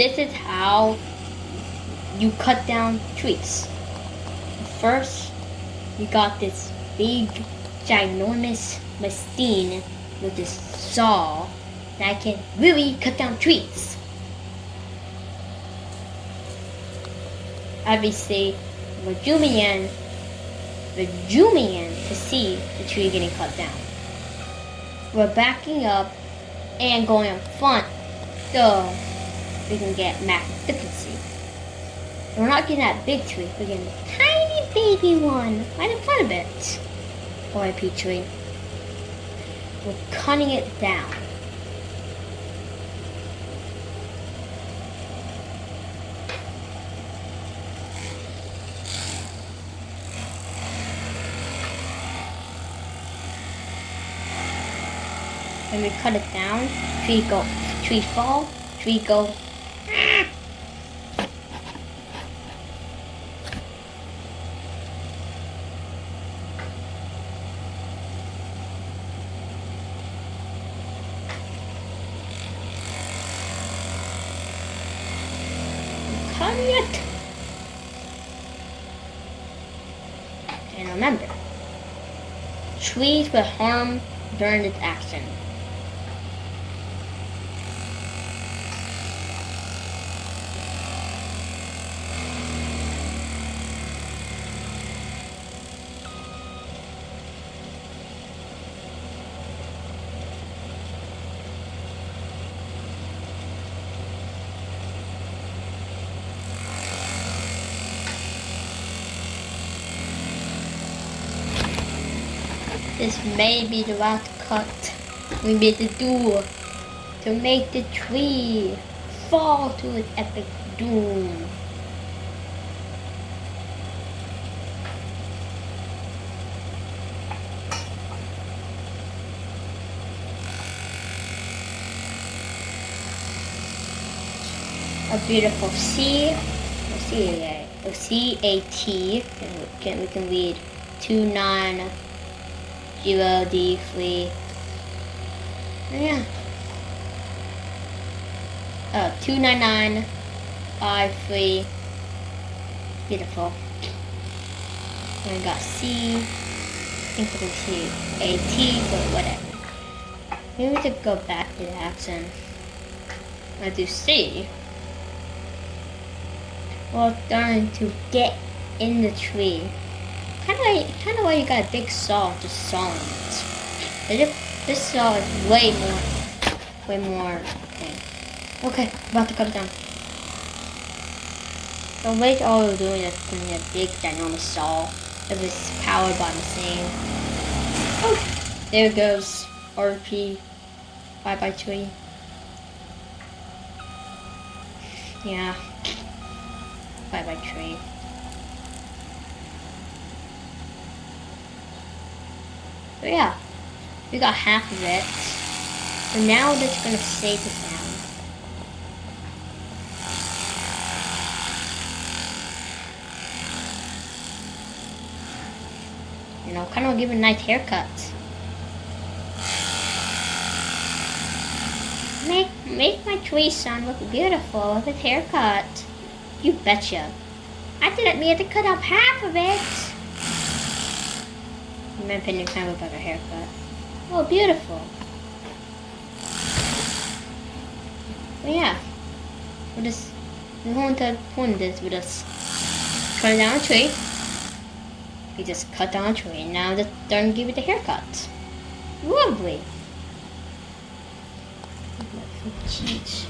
this is how you cut down trees. First, you got this big, ginormous machine with this saw that can really cut down trees. Obviously, we're zooming in to see the tree getting cut down. We're backing up and going in front so we can get magnificency. We're not getting that big tree, we're getting a tiny baby one right in front of it. OIP tree. We're cutting it down. When we cut it down, tree fall, tree go. Cutting it. And remember, trees will harm during this action. This may be the last cut we need to do to make the tree fall to its epic doom. A beautiful C, C-A-T, we can read 2903. Yeah. 29953. Beautiful. And we got C. I think we can see AT, but whatever. Maybe we could go back to the action. I do C. Well, starting to get in the tree. Kind of like you got a big saw just sawing it. This saw is way more thing. Okay, about to cut it down. So like all we're doing is putting a big ginormous saw that is powered by machine. Oh, there it goes. RP 5x3. Yeah. 5x3. So yeah, we got half of it. So now we're just gonna save it down. You know, kind of give it a nice haircut. Make my tree son look beautiful with his haircut. You betcha. I didn't mean to cut off half of it. In my opinion, kind of a better haircut. Oh, beautiful. But yeah, we're going to point this with us. Cut down a tree. We just cut down a tree. Now let's start and give it a haircut. Lovely. Jeez.